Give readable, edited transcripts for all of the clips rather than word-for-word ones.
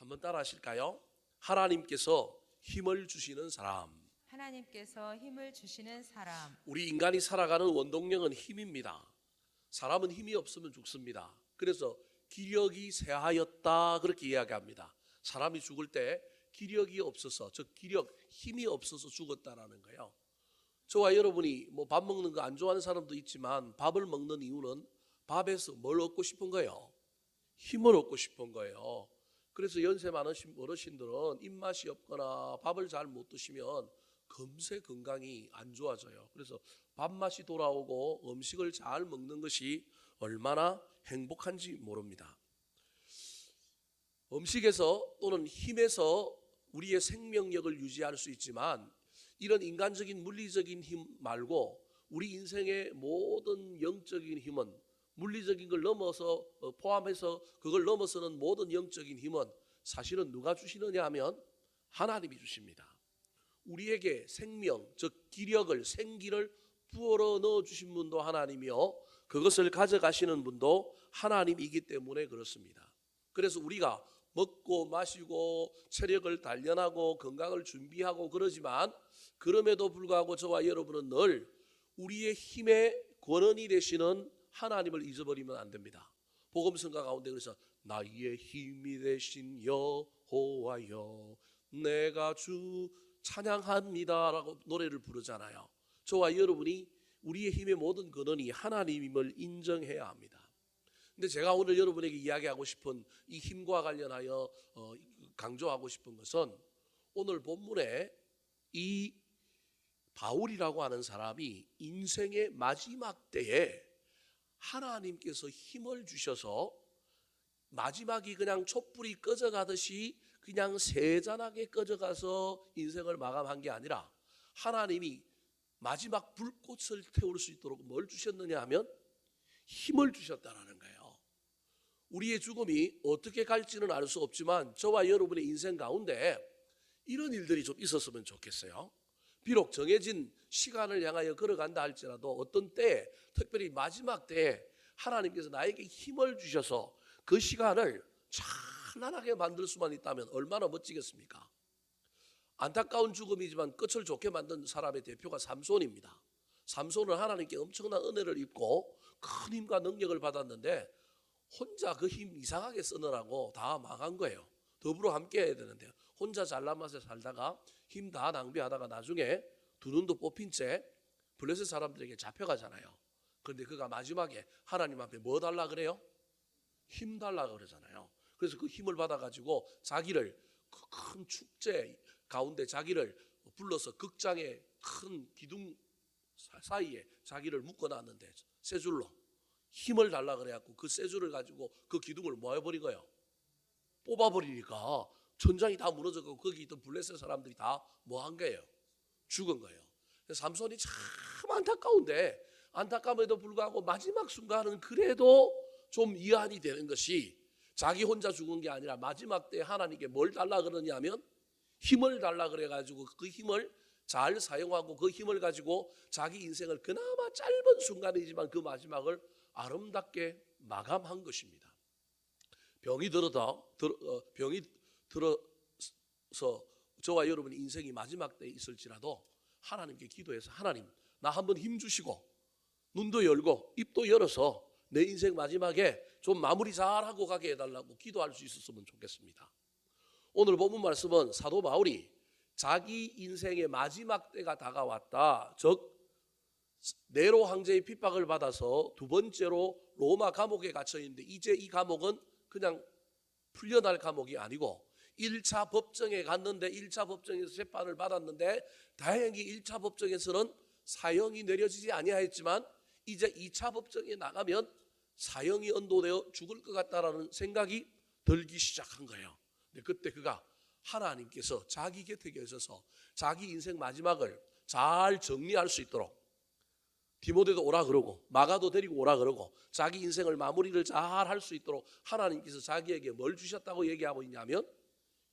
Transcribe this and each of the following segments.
한번 따라 하실까요? 하나님께서 힘을 주시는 사람. 하나님께서 힘을 주시는 사람. 우리 인간이 살아가는 원동력은 힘입니다. 사람은 힘이 없으면 죽습니다. 그래서 기력이 쇠하였다 그렇게 이야기합니다. 사람이 죽을 때 기력이 없어서, 즉 기력, 힘이 없어서 죽었다라는 거예요. 저와 여러분이 뭐 밥 먹는 거 안 좋아하는 사람도 있지만 밥을 먹는 이유는 밥에서 뭘 얻고 싶은 거예요? 힘을 얻고 싶은 거예요. 그래서 연세 많으신 어르신들은 입맛이 없거나 밥을 잘 못 드시면 금세 건강이 안 좋아져요. 그래서 밥맛이 돌아오고 음식을 잘 먹는 것이 얼마나 행복한지 모릅니다. 음식에서 또는 힘에서 우리의 생명력을 유지할 수 있지만 이런 인간적인 물리적인 힘 말고 우리 인생의 모든 영적인 힘은 물리적인 걸 넘어서 포함해서 그걸 넘어서는 모든 영적인 힘은 사실은 누가 주시느냐 하면 하나님이 주십니다. 우리에게 생명, 즉 기력을, 생기를 부어러 넣어주신 분도 하나님이요, 그것을 가져가시는 분도 하나님이기 때문에 그렇습니다. 그래서 우리가 먹고 마시고 체력을 단련하고 건강을 준비하고 그러지만 그럼에도 불구하고 저와 여러분은 늘 우리의 힘의 권원이 되시는 하나님을 잊어버리면 안 됩니다. 복음성가 가운데 그래서 나의 힘이 되신 여호와여 내가 주 찬양합니다 라고 노래를 부르잖아요. 저와 여러분이 우리의 힘의 모든 근원이 하나님임을 인정해야 합니다. 근데 제가 오늘 여러분에게 이야기하고 싶은 이 힘과 관련하여 강조하고 싶은 것은 오늘 본문에 이 바울이라고 하는 사람이 인생의 마지막 때에 하나님께서 힘을 주셔서 마지막이 그냥 촛불이 꺼져가듯이 그냥 세잔하게 꺼져가서 인생을 마감한 게 아니라 하나님이 마지막 불꽃을 태울 수 있도록 뭘 주셨느냐 하면 힘을 주셨다라는 거예요. 우리의 죽음이 어떻게 갈지는 알 수 없지만 저와 여러분의 인생 가운데 이런 일들이 좀 있었으면 좋겠어요. 비록 정해진 시간을 향하여 걸어간다 할지라도 어떤 때에, 특별히 마지막 때에 하나님께서 나에게 힘을 주셔서 그 시간을 찬란하게 만들 수만 있다면 얼마나 멋지겠습니까? 안타까운 죽음이지만 끝을 좋게 만든 사람의 대표가 삼손입니다. 삼손은 하나님께 엄청난 은혜를 입고 큰 힘과 능력을 받았는데 혼자 그 힘 이상하게 쓰느라고 다 망한 거예요. 더불어 함께 해야 되는데 혼자 잘난 맛에 살다가 힘 다 낭비하다가 나중에 두 눈도 뽑힌 채 블레셋 사람들에게 잡혀가잖아요. 그런데 그가 마지막에 하나님 앞에 뭐 달라 그래요? 힘 달라 그러잖아요. 그래서 그 힘을 받아가지고 자기를 그 큰 축제 가운데 자기를 불러서 극장의 큰 기둥 사이에 자기를 묶어놨는데 세 줄로 힘을 달라 그래갖고 그 세 줄을 가지고 그 기둥을 뭐 해버린 거예요? 뽑아버리니까 천장이 다 무너졌고 거기 있던 블레셋 사람들이 다 뭐 한 거예요? 죽은 거예요. 그래서 삼손이 참 안타까운데 안타까움에도 불구하고 마지막 순간은 그래도 좀 이해안이 되는 것이 자기 혼자 죽은 게 아니라 마지막 때 하나님께 뭘 달라 그러냐면 힘을 달라 그래가지고 그 힘을 잘 사용하고 그 힘을 가지고 자기 인생을 그나마 짧은 순간이지만 그 마지막을 아름답게 마감한 것입니다. 병이 들어서 저와 여러분의 인생이 마지막 때에 있을지라도 하나님께 기도해서 하나님 나 한번 힘 주시고 눈도 열고 입도 열어서 내 인생 마지막에 좀 마무리 잘하고 가게 해달라고 기도할 수 있었으면 좋겠습니다. 오늘 본문 말씀은 사도 바울이 자기 인생의 마지막 때가 다가왔다, 즉 네로 황제의 핍박을 받아서 두 번째로 로마 감옥에 갇혀 있는데 이제 이 감옥은 그냥 풀려날 감옥이 아니고 1차 법정에 갔는데 1차 법정에서 재판을 받았는데 다행히 1차 법정에서는 사형이 내려지지 아니하였지만 이제 2차 법정에 나가면 사형이 언도되어 죽을 것 같다라는 생각이 들기 시작한 거예요. 근데 그때 그가 하나님께서 자기 곁에 계셔서 자기 인생 마지막을 잘 정리할 수 있도록 디모데도 오라 그러고 마가도 데리고 오라 그러고 자기 인생을 마무리를 잘 할 수 있도록 하나님께서 자기에게 뭘 주셨다고 얘기하고 있냐면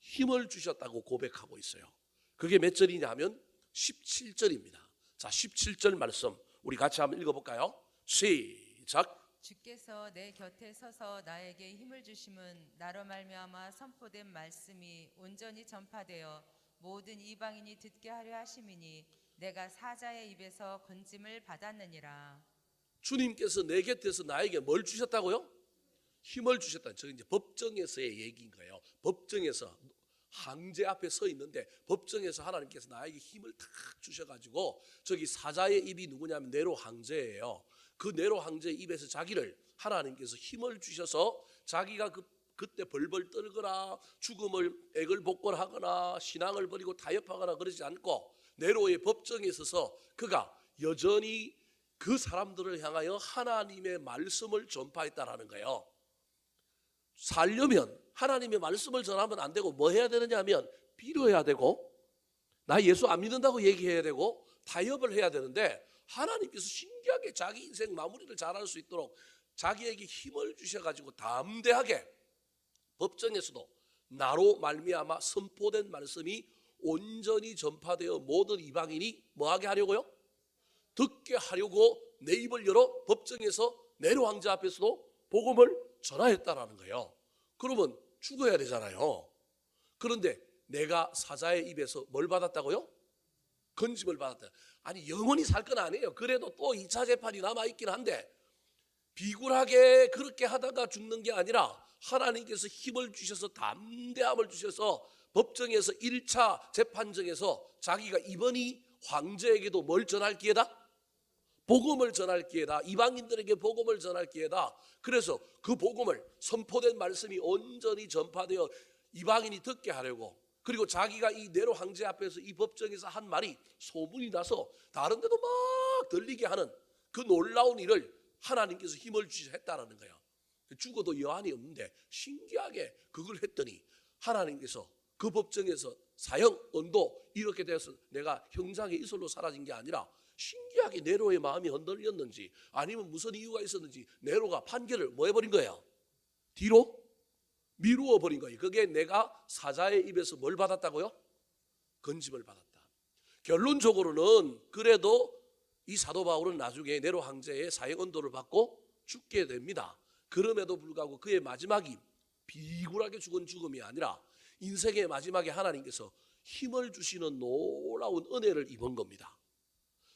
힘을 주셨다고 고백하고 있어요. 그게 몇 절이냐면 17절입니다. 자, 17절 말씀 우리 같이 한번 읽어볼까요? 시작. 주께서 내 곁에 서서 나에게 힘을 주심은 나로 말미암아 선포된 말씀이 온전히 전파되어 모든 이방인이 듣게 하려 하심이니 내가 사자의 입에서 건짐을 받았느니라. 주님께서 내 곁에서 나에게 뭘 주셨다고요? 힘을 주셨다. 저 이제 법정에서의 얘기인 거예요. 법정에서 황제 앞에 서 있는데 법정에서 하나님께서 나에게 힘을 탁 주셔가지고 저기 사자의 입이 누구냐면 네로 황제예요. 그 네로 황제의 입에서 자기를 하나님께서 힘을 주셔서 자기가 그때 벌벌 떨거나 죽음을 액을 복권하거나 신앙을 버리고 타협하거나 그러지 않고 네로의 법정에 서서 그가 여전히 그 사람들을 향하여 하나님의 말씀을 전파했다라는 거예요. 살려면 하나님의 말씀을 전하면 안 되고 뭐 해야 되느냐면 빌어야 되고 나 예수 안 믿는다고 얘기해야 되고 타협을 해야 되는데 하나님께서 신기하게 자기 인생 마무리를 잘할 수 있도록 자기에게 힘을 주셔가지고 담대하게 법정에서도 나로 말미암아 선포된 말씀이 온전히 전파되어 모든 이방인이 뭐하게 하려고요? 듣게 하려고 내 입을 열어 법정에서 네로 황제 앞에서도 복음을 전하였다라는 거예요. 그러면 죽어야 되잖아요. 그런데 내가 사자의 입에서 뭘 받았다고요? 건짐을 받았다. 아니 영원히 살 건 아니에요. 그래도 또 2차 재판이 남아있긴 한데 비굴하게 그렇게 하다가 죽는 게 아니라 하나님께서 힘을 주셔서 담대함을 주셔서 법정에서 1차 재판정에서 자기가 이번이 황제에게도 뭘 전할 기회다? 복음을 전할 기회다. 이방인들에게 복음을 전할 기회다. 그래서 그 복음을 선포된 말씀이 온전히 전파되어 이방인이 듣게 하려고 그리고 자기가 이 네로 황제 앞에서 이 법정에서 한 말이 소문이 나서 다른 데도 막 들리게 하는 그 놀라운 일을 하나님께서 힘을 주셔서 했다라는 거예요. 죽어도 여한이 없는데 신기하게 그걸 했더니 하나님께서 그 법정에서 사형, 언도 이렇게 돼서 내가 형장의 이슬로 사라진 게 아니라 신기하게 네로의 마음이 흔들렸는지 아니면 무슨 이유가 있었는지 네로가 판결을 뭐 해버린 거예요? 뒤로 미루어 버린 거예요. 그게 내가 사자의 입에서 뭘 받았다고요? 건짐을 받았다. 결론적으로는 그래도 이 사도 바울은 나중에 네로 황제의 사형 언도를 받고 죽게 됩니다. 그럼에도 불구하고 그의 마지막이 비굴하게 죽은 죽음이 아니라 인생의 마지막에 하나님께서 힘을 주시는 놀라운 은혜를 입은 겁니다.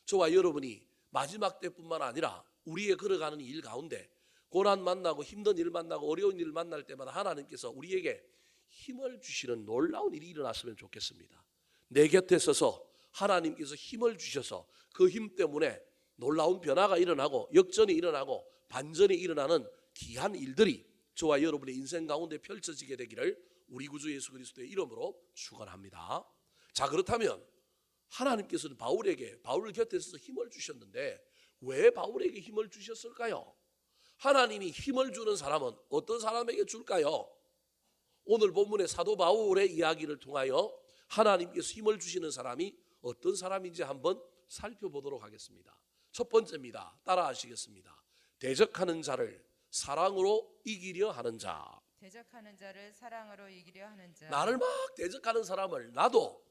저와 여러분이 마지막 때뿐만 아니라 우리의 걸어가는 일 가운데 고난 만나고 힘든 일 만나고 어려운 일 만날 때마다 하나님께서 우리에게 힘을 주시는 놀라운 일이 일어났으면 좋겠습니다. 내 곁에 서서 하나님께서 힘을 주셔서 그 힘 때문에 놀라운 변화가 일어나고 역전이 일어나고 반전이 일어나는 귀한 일들이 저와 여러분의 인생 가운데 펼쳐지게 되기를 우리 구주 예수 그리스도의 이름으로 축원합니다. 자, 그렇다면 하나님께서는 바울 곁에 서서 힘을 주셨는데 왜 바울에게 힘을 주셨을까요? 하나님이 힘을 주는 사람은 어떤 사람에게 줄까요? 오늘 본문의 사도 바울의 이야기를 통하여 하나님께서 힘을 주시는 사람이 어떤 사람인지 한번 살펴보도록 하겠습니다. 첫 번째입니다. 따라 하시겠습니다. 대적하는 자를 사랑으로 이기려 하는 자. 대적하는 자를 사랑으로 이기려 하는 자. 나를 막 대적하는 사람을 나도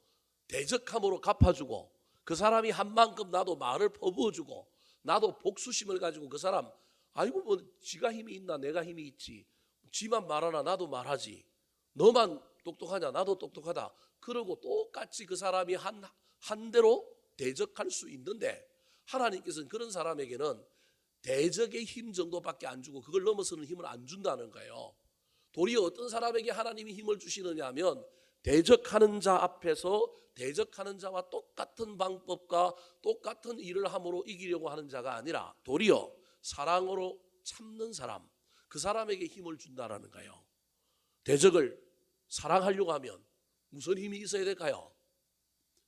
대적함으로 갚아주고 그 사람이 한 만큼 나도 말을 퍼부어주고 나도 복수심을 가지고 그 사람 아이고 뭐 지가 힘이 있나 내가 힘이 있지 지만 말하나 나도 말하지 너만 똑똑하냐 나도 똑똑하다 그러고 똑같이 그 사람이 한 대로 대적할 수 있는데 하나님께서는 그런 사람에게는 대적의 힘 정도밖에 안 주고 그걸 넘어서는 힘을 안 준다는 거예요. 도리어 어떤 사람에게 하나님이 힘을 주시느냐 하면 대적하는 자 앞에서 대적하는 자와 똑같은 방법과 똑같은 일을 함으로 이기려고 하는 자가 아니라 도리어 사랑으로 참는 사람 그 사람에게 힘을 준다는 거예요. 대적을 사랑하려고 하면 무슨 힘이 있어야 될까요?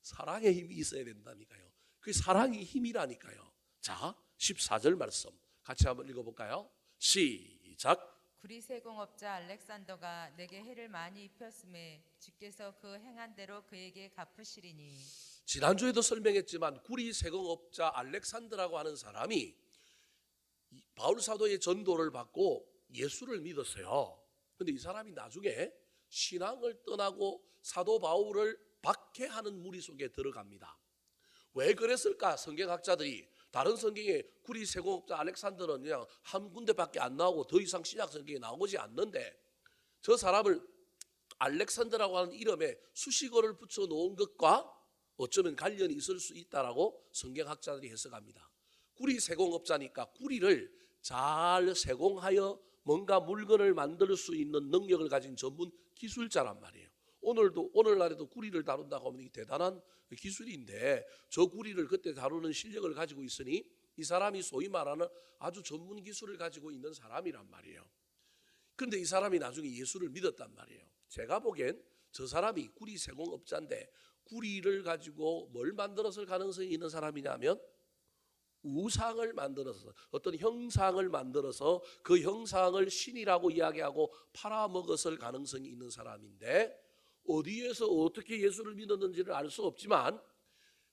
사랑의 힘이 있어야 된다니까요. 그게 사랑이 힘이라니까요. 자, 14절 말씀 같이 한번 읽어볼까요? 시작. 구리세공업자 알렉산더가 내게 해를 많이 입혔음에 주께서 그 행한 대로 그에게 갚으시리니. 지난주에도 설명했지만 구리세공업자 알렉산더라고 하는 사람이 바울 사도의 전도를 받고 예수를 믿었어요. 그런데 이 사람이 나중에 신앙을 떠나고 사도 바울을 박해하는 무리 속에 들어갑니다. 왜 그랬을까? 성경학자들이 다른 성경에 구리 세공업자 알렉산더는 그냥 한 군데밖에 안 나오고 더 이상 신약 성경에 나오지 않는데, 저 사람을 알렉산더라고 하는 이름에 수식어를 붙여 놓은 것과 어쩌면 관련이 있을 수 있다라고 성경학자들이 해석합니다. 구리 세공업자니까 구리를 잘 세공하여 뭔가 물건을 만들 수 있는 능력을 가진 전문 기술자란 말이에요. 오늘날에도 구리를 다룬다고 하면 이게 대단한 기술인데, 저 구리를 그때 다루는 실력을 가지고 있으니 이 사람이 소위 말하는 아주 전문 기술을 가지고 있는 사람이란 말이에요. 그런데 이 사람이 나중에 예수를 믿었단 말이에요. 제가 보기엔 저 사람이 구리 세공업자인데 구리를 가지고 뭘 만들었을 가능성이 있는 사람이냐면, 우상을 만들어서 어떤 형상을 만들어서 그 형상을 신이라고 이야기하고 팔아먹었을 가능성이 있는 사람인데, 어디에서 어떻게 예수를 믿었는지를 알 수 없지만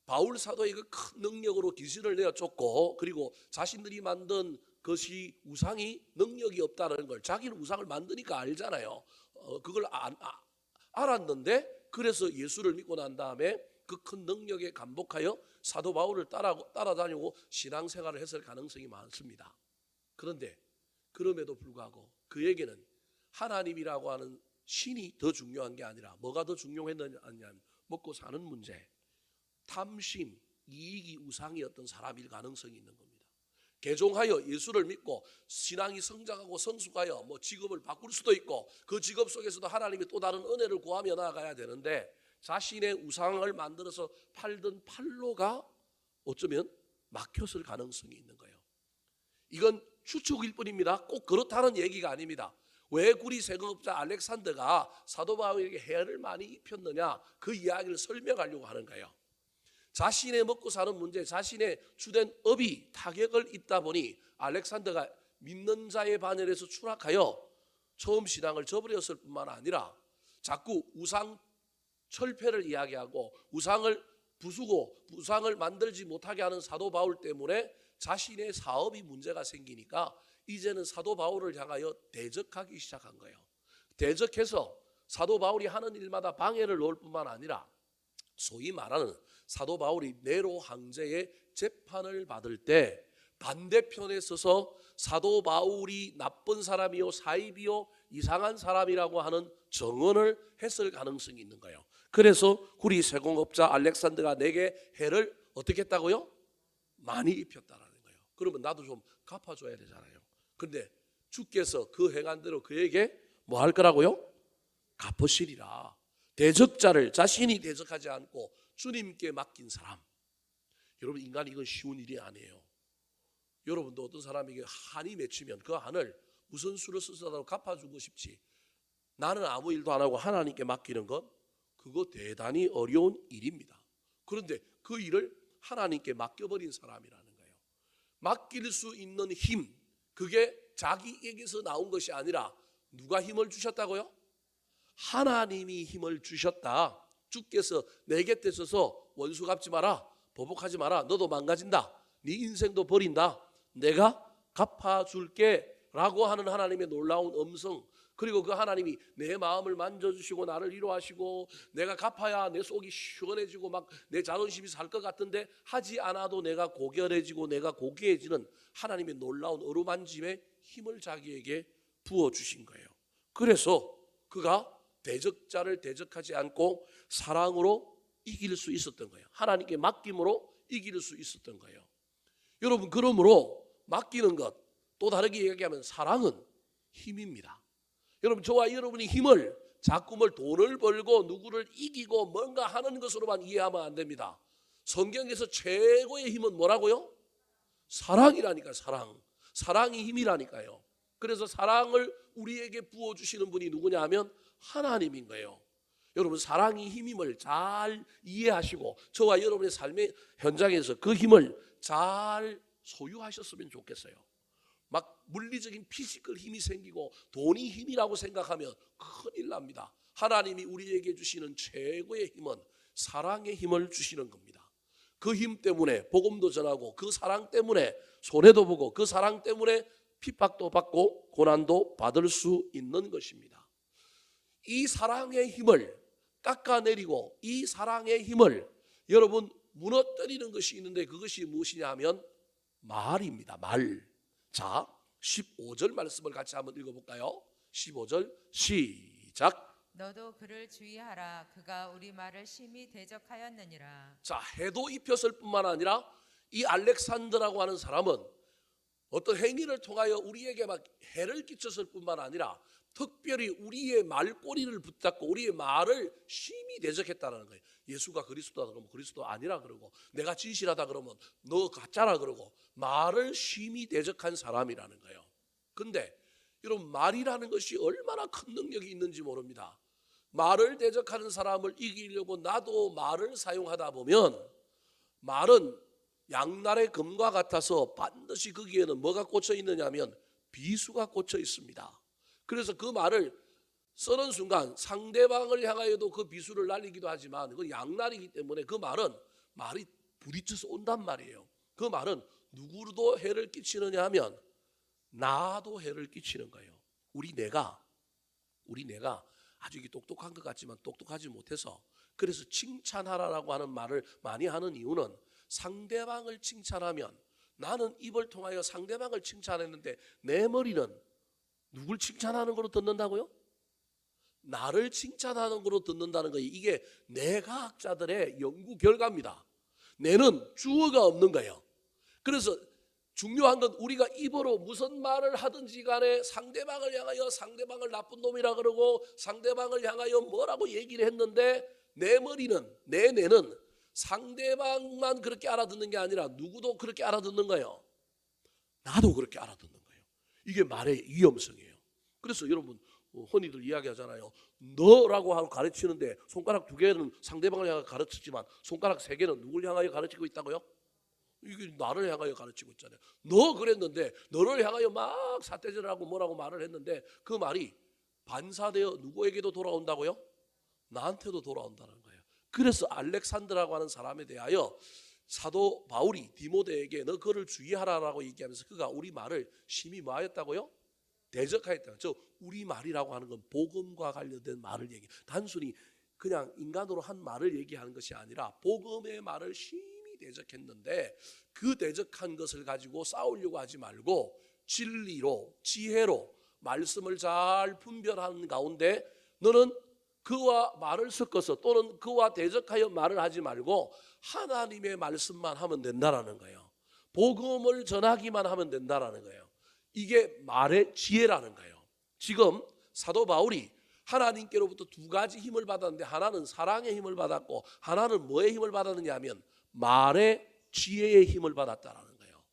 바울 사도의 그 큰 능력으로 귀신을 내어쫓고, 그리고 자신들이 만든 것이 우상이 능력이 없다는 걸, 자기는 우상을 만드니까 알잖아요. 그걸 알았는데, 그래서 예수를 믿고 난 다음에 그 큰 능력에 감복하여 사도 바울을 따라다니고 신앙생활을 했을 가능성이 많습니다. 그런데 그럼에도 불구하고 그에게는 하나님이라고 하는 신이 더 중요한 게 아니라 뭐가 더 중요했느냐 하면 먹고 사는 문제, 탐심, 이익이 우상이었던 사람일 가능성이 있는 겁니다. 개종하여 예수를 믿고 신앙이 성장하고 성숙하여 직업을 바꿀 수도 있고, 그 직업 속에서도 하나님의 또 다른 은혜를 구하며 나아가야 되는데, 자신의 우상을 만들어서 팔던 판로가 어쩌면 막혔을 가능성이 있는 거예요. 이건 추측일 뿐입니다. 꼭 그렇다는 얘기가 아닙니다. 왜 구리 세공업자 알렉산더가 사도 바울에게 해를 많이 입혔느냐, 그 이야기를 설명하려고 하는 거예요. 자신의 먹고 사는 문제, 자신의 주된 업이 타격을 입다 보니 알렉산더가 믿는 자의 반열에서 추락하여 처음 신앙을 저버렸을 뿐만 아니라 자꾸 우상 철폐를 이야기하고 우상을 부수고 우상을 만들지 못하게 하는 사도 바울 때문에 자신의 사업이 문제가 생기니까 이제는 사도 바울을 향하여 대적하기 시작한 거예요. 대적해서 사도 바울이 하는 일마다 방해를 놓을 뿐만 아니라 소위 말하는 사도 바울이 네로 황제의 재판을 받을 때 반대편에 서서 사도 바울이 나쁜 사람이요 사입이요 이상한 사람이라고 하는 정언을 했을 가능성이 있는 거예요. 그래서 구리 세공업자 알렉산더가 내게 해를 어떻게 했다고요? 많이 입혔다라는 거예요. 그러면 나도 좀 갚아줘야 되잖아요. 그런데 주께서 그 행한 대로 그에게 뭐 할 거라고요? 갚으시리라. 대적자를 자신이 대적하지 않고 주님께 맡긴 사람. 여러분, 인간이 이건 쉬운 일이 아니에요. 여러분도 어떤 사람에게 한이 맺히면 그 한을 무슨 수를 써서라도 갚아주고 싶지, 나는 아무 일도 안 하고 하나님께 맡기는 것, 그거 대단히 어려운 일입니다. 그런데 그 일을 하나님께 맡겨버린 사람이라는 거예요. 맡길 수 있는 힘, 그게 자기에게서 나온 것이 아니라 누가 힘을 주셨다고요? 하나님이 힘을 주셨다. 주께서 내 곁에 서서 원수 갚지 마라, 보복하지 마라, 너도 망가진다, 네 인생도 버린다, 내가 갚아줄게 라고 하는 하나님의 놀라운 음성, 그리고 그 하나님이 내 마음을 만져주시고 나를 위로하시고 내가 갚아야 내 속이 시원해지고 막 내 자존심이 살 것 같은데 하지 않아도 내가 고결해지고 내가 고귀해지는 하나님의 놀라운 어루만짐의 힘을 자기에게 부어주신 거예요. 그래서 그가 대적자를 대적하지 않고 사랑으로 이길 수 있었던 거예요. 하나님께 맡김으로 이길 수 있었던 거예요. 여러분, 그러므로 맡기는 것, 또 다르게 얘기하면 사랑은 힘입니다. 여러분, 저와 여러분이 힘을 자꾸만 돈을 벌고 누구를 이기고 뭔가 하는 것으로만 이해하면 안 됩니다. 성경에서 최고의 힘은 뭐라고요? 사랑이라니까. 사랑이 힘이라니까요. 그래서 사랑을 우리에게 부어주시는 분이 누구냐 하면 하나님인 거예요. 여러분, 사랑이 힘임을 잘 이해하시고 저와 여러분의 삶의 현장에서 그 힘을 잘 소유하셨으면 좋겠어요. 막 물리적인 피지컬 힘이 생기고 돈이 힘이라고 생각하면 큰일 납니다. 하나님이 우리에게 주시는 최고의 힘은 사랑의 힘을 주시는 겁니다. 그 힘 때문에 복음도 전하고, 그 사랑 때문에 손해도 보고, 그 사랑 때문에 핍박도 받고 고난도 받을 수 있는 것입니다. 이 사랑의 힘을 깎아내리고 이 사랑의 힘을 여러분 무너뜨리는 것이 있는데, 그것이 무엇이냐 하면 말입니다. 말. 자, 15절 말씀을 같이 한번 읽어볼까요? 15절 시작. 너도 그를 주의하라. 그가 우리 말을 심히 대적하였느니라. 자, 해도 입혔을 뿐만 아니라 이 알렉산더라고 하는 사람은 어떤 행위를 통하여 우리에게 막 해를 끼쳤을 뿐만 아니라 특별히 우리의 말꼬리를 붙잡고 우리의 말을 심히 대적했다는 거예요. 예수가 그리스도다 그러면 그리스도 아니라 그러고, 내가 진실하다 그러면 너 가짜라 그러고, 말을 심히 대적한 사람이라는 거예요. 근데 이런 말이라는 것이 얼마나 큰 능력이 있는지 모릅니다. 말을 대적하는 사람을 이기려고 나도 말을 사용하다 보면, 말은 양날의 금과 같아서 반드시 거기에는 뭐가 꽂혀 있느냐 하면 비수가 꽂혀 있습니다. 그래서 그 말을 쓰는 순간 상대방을 향하여도 그 비수를 날리기도 하지만 그건 양날이기 때문에 그 말이 부딪혀서 온단 말이에요. 그 말은 누구도 해를 끼치느냐 하면 나도 해를 끼치는 거예요. 우리 뇌가 아주 이게 똑똑한 것 같지만 똑똑하지 못해서, 그래서 칭찬하라라고 하는 말을 많이 하는 이유는 상대방을 칭찬하면, 나는 입을 통하여 상대방을 칭찬했는데 내 머리는 누굴 칭찬하는 거로 듣는다고요? 나를 칭찬하는 거로 듣는다는 거예요. 이게 뇌과학자들의 연구 결과입니다. 뇌는 주어가 없는 거예요. 그래서 중요한 건 우리가 입으로 무슨 말을 하든지 간에 상대방을 향하여 상대방을 나쁜 놈이라 그러고 상대방을 향하여 뭐라고 얘기를 했는데, 내 머리는, 내 뇌는 상대방만 그렇게 알아듣는 게 아니라 누구도 그렇게 알아듣는 거예요. 나도 그렇게 알아듣는 거예요. 이게 말의 위험성이에요. 그래서 여러분 흔히들 이야기하잖아요. 너라고 하고 가르치는데 손가락 2개는 상대방을 향하여 가르치지만 손가락 3개는 누굴 향하여 가르치고 있다고요? 이게 나를 향하여 가르치고 있잖아요. 너 그랬는데 너를 향하여 막 사태질하고 뭐라고 말을 했는데 그 말이 반사되어 누구에게도 돌아온다고요? 나한테도 돌아온다는 거예요. 그래서 알렉산더라고 하는 사람에 대하여 사도 바울이 디모데에게 너 그를 주의하라라고 얘기하면서 그가 우리 말을 심히 뭐 하였다고요? 대적하였다. 저 우리 말이라고 하는 건 복음과 관련된 말을 얘기. 단순히 그냥 인간으로 한 말을 얘기하는 것이 아니라 복음의 말을 심히 대적했는데, 그 대적한 것을 가지고 싸우려고 하지 말고 진리로, 지혜로 말씀을 잘 분별하는 가운데 너는 그와 말을 섞어서 또는 그와 대적하여 말을 하지 말고 하나님의 말씀만 하면 된다라는 거예요. 복음을 전하기만 하면 된다라는 거예요. 이게 말의 지혜라는 거예요. 지금 사도 바울이 하나님께로부터 2가지 힘을 받았는데, 하나는 사랑의 힘을 받았고 하나는 뭐의 힘을 받았느냐 하면 말의 지혜의 힘을 받았다라는 거예요.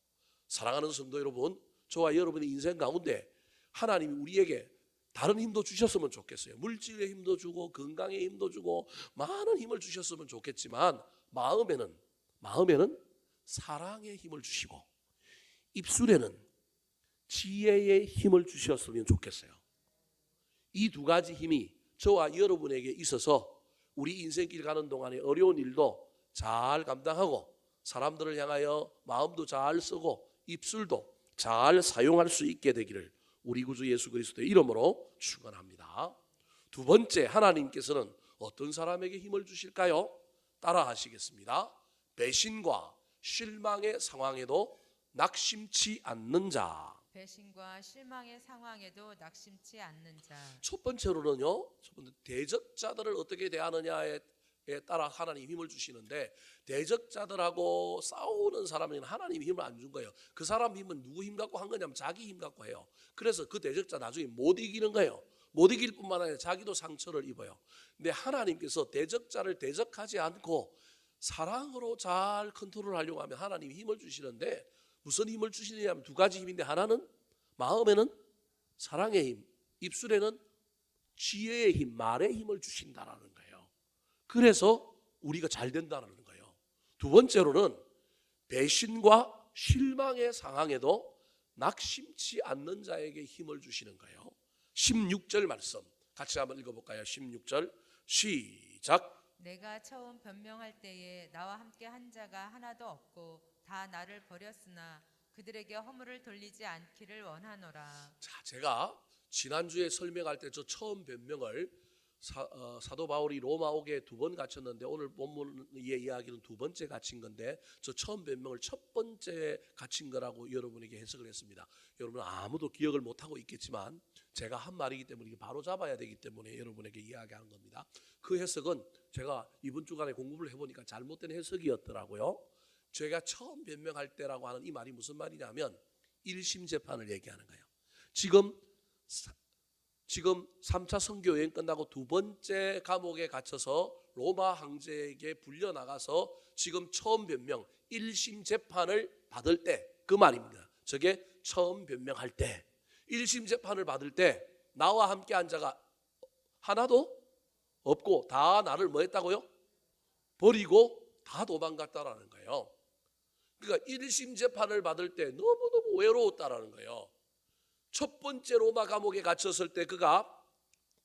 사랑하는 성도 여러분, 저와 여러분의 인생 가운데 하나님이 우리에게 다른 힘도 주셨으면 좋겠어요. 물질의 힘도 주고 건강의 힘도 주고 많은 힘을 주셨으면 좋겠지만 마음에는 사랑의 힘을 주시고 입술에는 지혜의 힘을 주셨으면 좋겠어요. 이 2가지 힘이 저와 여러분에게 있어서 우리 인생길 가는 동안에 어려운 일도 잘 감당하고 사람들을 향하여 마음도 잘 쓰고 입술도 잘 사용할 수 있게 되기를 우리 구주 예수 그리스도의 이름으로 축원합니다. 2번째, 하나님께서는 어떤 사람에게 힘을 주실까요? 따라 하시겠습니다. 배신과 실망의 상황에도 낙심치 않는 자. 배신과 실망의 상황에도 낙심치 않는 자. 첫 번째로는요, 대적자들을 어떻게 대하느냐에 따라 하나님 힘을 주시는데, 대적자들하고 싸우는 사람에게는 하나님이 힘을 안 준 거예요. 그 사람 힘은 누구 힘 갖고 한 거냐면 자기 힘 갖고 해요. 그래서 그 대적자 나중에 못 이기는 거예요. 못 이길 뿐만 아니라 자기도 상처를 입어요. 근데 하나님께서 대적자를 대적하지 않고 사랑으로 잘 컨트롤하려고 하면 하나님이 힘을 주시는데, 무슨 힘을 주시느냐면 2가지 힘인데, 하나는 마음에는 사랑의 힘, 입술에는 지혜의 힘, 말의 힘을 주신다라는 거예요. 그래서 우리가 잘 된다는 거예요. 2번째로는 배신과 실망의 상황에도 낙심치 않는 자에게 힘을 주시는 거예요. 16절 말씀 같이 한번 읽어볼까요? 16절 시작. 내가 처음 변명할 때에 나와 함께 한 자가 하나도 없고 다 나를 버렸으나 그들에게 허물을 돌리지 않기를 원하노라. 자, 제가 지난주에 설명할 때 저 처음 변명을 사도 바울이 로마 옥에 2번 갇혔는데 오늘 본문의 이야기는 2번째 갇힌 건데 저 처음 변명을 첫 번째 갇힌 거라고 여러분에게 해석을 했습니다. 여러분 아무도 기억을 못하고 있겠지만 제가 한 말이기 때문에 바로 잡아야 되기 때문에 여러분에게 이야기하는 겁니다. 그 해석은 제가 이번 주간에 공부를 해보니까 잘못된 해석이었더라고요. 제가 처음 변명할 때라고 하는 이 말이 무슨 말이냐면 1심 재판을 얘기하는 거예요. 지금 3차 선교 여행 끝나고 2번째 감옥에 gat혀서 로마 황제에게 불려나가서 지금 처음 변명 1심 재판을 받을 때 그 말입니다. 저게 처음 변명할 때 1심 재판을 받을 때 나와 함께 한 자가 하나도 없고 다 나를 뭐 했다고요? 버리고 다 도망갔다라는 거예요. 그러니까 1심 재판을 받을 때 너무너무 외로웠다라는 거예요. 첫 번째 로마 감옥에 갇혔을 때 그가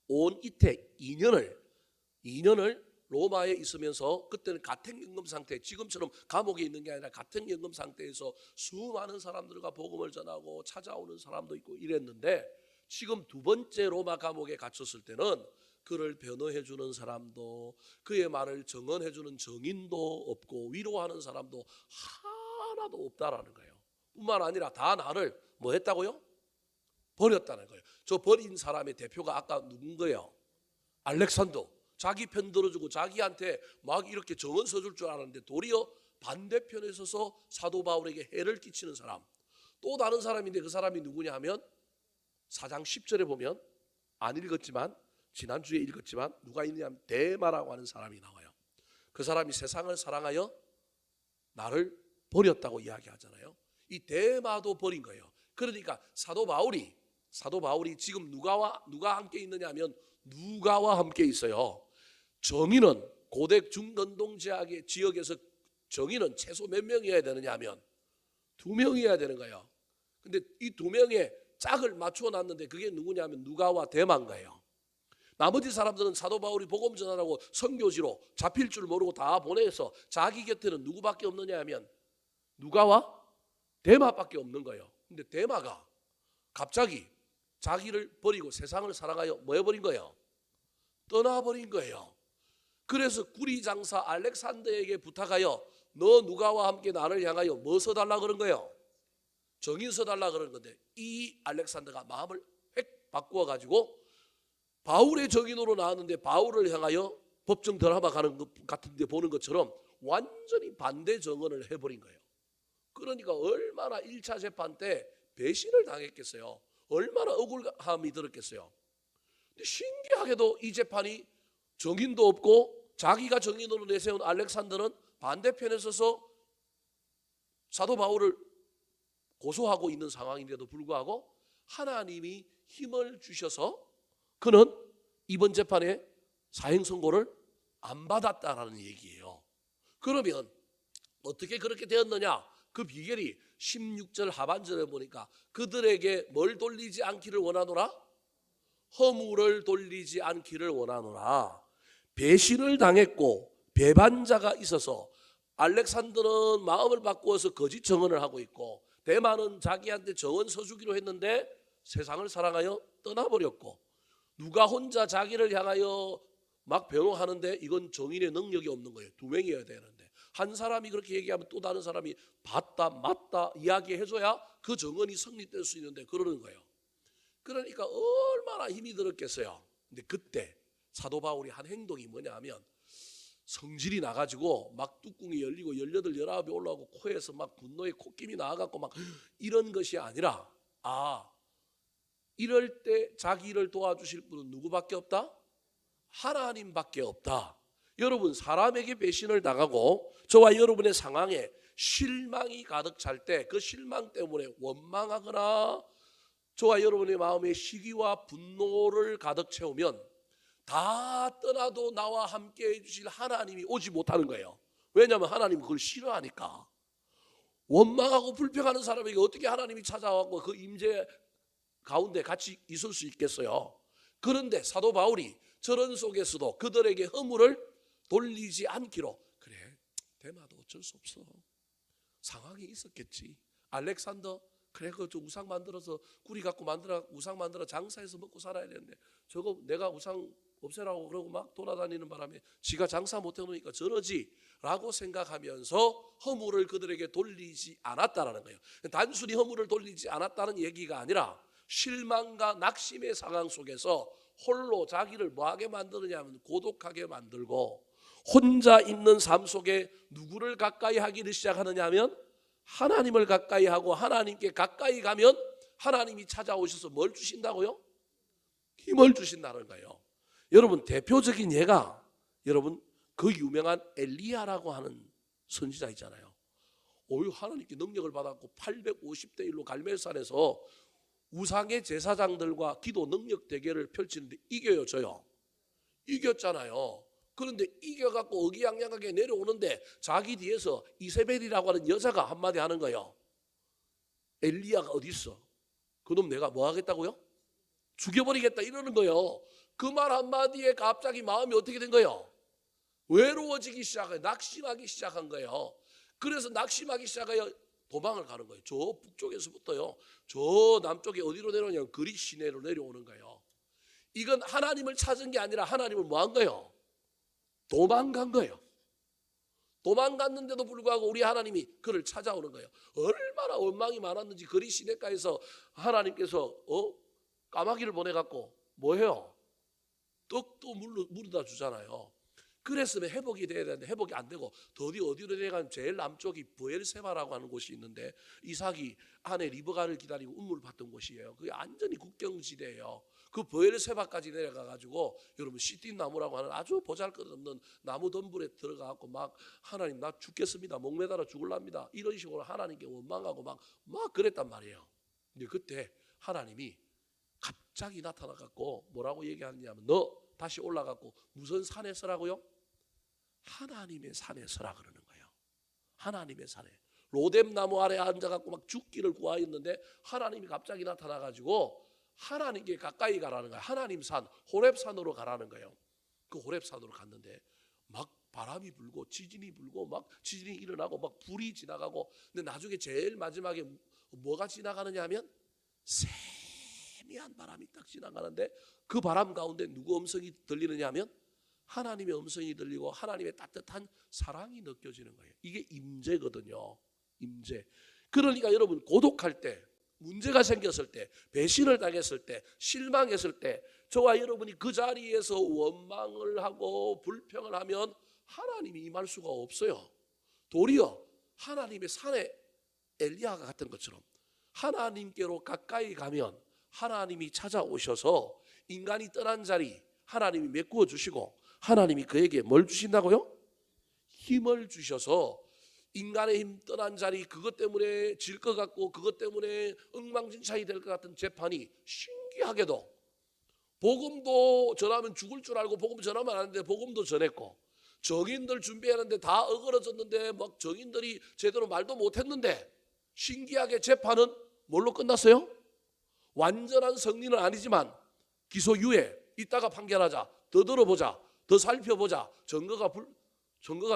온 이태 2년을 로마에 있으면서 그때는 가택연금 상태, 지금처럼 감옥에 있는 게 아니라 가택연금 상태에서 수많은 사람들과 복음을 전하고 찾아오는 사람도 있고 이랬는데 지금 2번째 로마 감옥에 갇혔을 때는 그를 변호해 주는 사람도 그의 말을 정언해 주는 정인도 없고 위로하는 사람도 하나도 없다라는 거예요. 뿐만 아니라 다 나를 뭐 했다고요? 버렸다는 거예요. 저 버린 사람의 대표가 아까 누군 거예요? 알렉산더. 자기 편 들어주고 자기한테 막 이렇게 정언 써줄 줄 알았는데 도리어 반대편에 서서 사도 바울에게 해를 끼치는 사람. 또 다른 사람인데 그 사람이 누구냐 하면 4장 10절에 보면 안 읽었지만 지난주에 읽었지만 누가 있느냐면 데마라고 하는 사람이 나와요. 그 사람이 세상을 사랑하여 나를 버렸다고 이야기하잖아요. 이 데마도 버린 거예요. 그러니까 사도 바울이 지금 누가 함께 있느냐 하면 누가와 함께 있어요. 정인은 고대 중근동 지역에서 정인은 최소 몇 명이어야 되느냐 하면 2명이어야 되는 거예요. 근데 이 2명의 짝을 맞추어 놨는데 그게 누구냐 하면 누가와 데마인 거예요. 나머지 사람들은 사도 바울이 복음 전하라고 선교지로 잡힐 줄 모르고 다 보내서 자기 곁에는 누구밖에 없느냐 하면 누가와 데마밖에 없는 거예요. 근데 데마가 갑자기 자기를 버리고 세상을 사랑하여 뭐 해버린 거예요? 떠나버린 거예요. 그래서 구리장사 알렉산더에게 부탁하여 너 누가와 함께 나를 향하여 뭐 써달라 그런 거예요? 정인 써달라 그런 건데 이 알렉산더가 마음을 획 바꾸어가지고 바울의 정인으로 나왔는데 바울을 향하여 법정 드라마 가는 것 같은데 보는 것처럼 완전히 반대 정언을 해버린 거예요. 그러니까 얼마나 1차 재판 때 배신을 당했겠어요. 얼마나 억울함이 들었겠어요. 근데 신기하게도 이 재판이 정인도 없고 자기가 정인으로 내세운 알렉산더는 반대편에 서서 사도 바울을 고소하고 있는 상황인데도 불구하고 하나님이 힘을 주셔서 그는 이번 재판에 사형 선고를 안 받았다라는 얘기예요. 그러면 어떻게 그렇게 되었느냐? 그 비결이 16절 하반절에 보니까 그들에게 뭘 돌리지 않기를 원하노라? 허물을 돌리지 않기를 원하노라. 배신을 당했고 배반자가 있어서 알렉산더는 마음을 바꾸어서 거짓 정언을 하고 있고 데마는 자기한테 정언 서주기로 했는데 세상을 사랑하여 떠나버렸고 누가 혼자 자기를 향하여 막 변호하는데 이건 정인의 능력이 없는 거예요. 2명이어야 되는데 한 사람이 그렇게 얘기하면 또 다른 사람이 봤다 맞다 이야기해줘야 그 정언이 성립될 수 있는데 그러는 거예요. 그러니까 얼마나 힘이 들었겠어요. 근데 그때 사도 바울이 한 행동이 뭐냐 하면 성질이 나가지고 막 뚜껑이 열리고 18, 19이 올라오고 코에서 막 분노의 콧김이 나와갖고 막 이런 것이 아니라 이럴 때 자기 일을 도와주실 분은 누구밖에 없다? 하나님밖에 없다. 여러분 사람에게 배신을 당하고 저와 여러분의 상황에 실망이 가득 찰 때 그 실망 때문에 원망하거나 저와 여러분의 마음에 시기와 분노를 가득 채우면 다 떠나도 나와 함께 해주실 하나님이 오지 못하는 거예요. 왜냐하면 하나님은 그걸 싫어하니까. 원망하고 불평하는 사람에게 어떻게 하나님이 찾아와서 그 임재 가운데 같이 있을 수 있겠어요. 그런데 사도 바울이 저런 속에서도 그들에게 허물을 돌리지 않기로 그래 데마도 어쩔 수 없어. 상황이 있었겠지. 알렉산더 그래 그 우상 만들어서 구리 갖고 우상 만들어 장사해서 먹고 살아야 되는데 저거 내가 우상 없애라고 그러고 막 돌아다니는 바람에 지가 장사 못해놓으니까 저러지라고 생각하면서 허물을 그들에게 돌리지 않았다라는 거예요. 단순히 허물을 돌리지 않았다는 얘기가 아니라 실망과 낙심의 상황 속에서 홀로 자기를 뭐하게 만드느냐 하면 고독하게 만들고, 혼자 있는 삶 속에 누구를 가까이 하기를 시작하느냐 하면 하나님을 가까이 하고, 하나님께 가까이 가면 하나님이 찾아오셔서 뭘 주신다고요? 힘을 주신다는 거예요. 여러분, 대표적인 예가 여러분 그 유명한 엘리야라고 하는 선지자 있잖아요. 하나님께 능력을 받았고 850대 1로 갈멜산에서 우상의 제사장들과 기도 능력 대결을 펼치는데 이겨요, 져요? 이겼잖아요. 그런데 이겨갖고 의기양양하게 내려오는데 자기 뒤에서 이세벨이라고 하는 여자가 한마디 하는 거예요. 엘리야가 어디 있어? 그놈 내가 뭐 하겠다고요? 죽여버리겠다 이러는 거예요. 그 말 한마디에 갑자기 마음이 어떻게 된 거예요? 외로워지기 시작해요. 낙심하기 시작한 거예요. 그래서 낙심하기 시작하여 도망을 가는 거예요. 저 북쪽에서부터요, 저 남쪽에 어디로 내려오냐면 그리 시내로 내려오는 거예요. 이건 하나님을 찾은 게 아니라 하나님을 뭐 한 거예요? 도망간 거예요. 도망갔는데도 불구하고 우리 하나님이 그를 찾아오는 거예요. 얼마나 원망이 많았는지 그리 시내가에서 하나님께서 까마귀를 보내갖고 뭐 해요? 떡도 물어다 주잖아요. 그랬으면 회복이 돼야 되는데 회복이 안 되고 더디 어디로 내려가면 제일 남쪽이 브엘세바라고 하는 곳이 있는데 이삭이 아내 리브가를 기다리고 운물을 받던 곳이에요. 그게 완전히 국경지대예요. 그 브엘세바까지 내려가가지고 여러분 시띠 나무라고 하는 아주 보잘것없는 나무 덤불에 들어가갖고 막 하나님 나 죽겠습니다, 목매달아 죽을랍니다 이런 식으로 하나님께 원망하고 막 그랬단 말이에요. 근데 그때 하나님이 갑자기 나타나갖고 뭐라고 얘기하느냐면 너 다시 올라가고 무슨 산에 서라고요? 하나님의 산에 서라 그러는 거예요. 하나님의 산에 로뎀나무 아래 앉아갖고 막 죽기를 구하였는데 하나님이 갑자기 나타나가지고 하나님께 가까이 가라는 거예요. 하나님 산 호렙산으로 가라는 거예요. 그 호렙산으로 갔는데 막 바람이 불고 지진이 불고 막 지진이 일어나고 막 불이 지나가고, 근데 나중에 제일 마지막에 뭐가 지나가느냐 하면 세미한 바람이 딱 지나가는데 그 바람 가운데 누구 음성이 들리느냐 하면 하나님의 음성이 들리고 하나님의 따뜻한 사랑이 느껴지는 거예요. 이게 임재거든요. 임재. 그러니까 여러분 고독할 때, 문제가 생겼을 때, 배신을 당했을 때, 실망했을 때 저와 여러분이 그 자리에서 원망을 하고 불평을 하면 하나님이 임할 수가 없어요. 도리어 하나님의 산에 엘리야가 같은 것처럼 하나님께로 가까이 가면 하나님이 찾아오셔서 인간이 떠난 자리 하나님이 메꾸어 주시고, 하나님이 그에게 뭘 주신다고요? 힘을 주셔서 인간의 힘 떠난 자리, 그것 때문에 질 것 같고 그것 때문에 엉망진창이 될 것 같은 재판이 신기하게도 복음도 전하면 죽을 줄 알고 복음 전하면 안 하는데 복음도 전했고, 정인들 준비하는데 다 어그러졌는데 막 정인들이 제대로 말도 못했는데 신기하게 재판은 뭘로 끝났어요? 완전한 승리는 아니지만 기소유예, 이따가 판결하자, 더 들어보자, 더 살펴보자, 증거가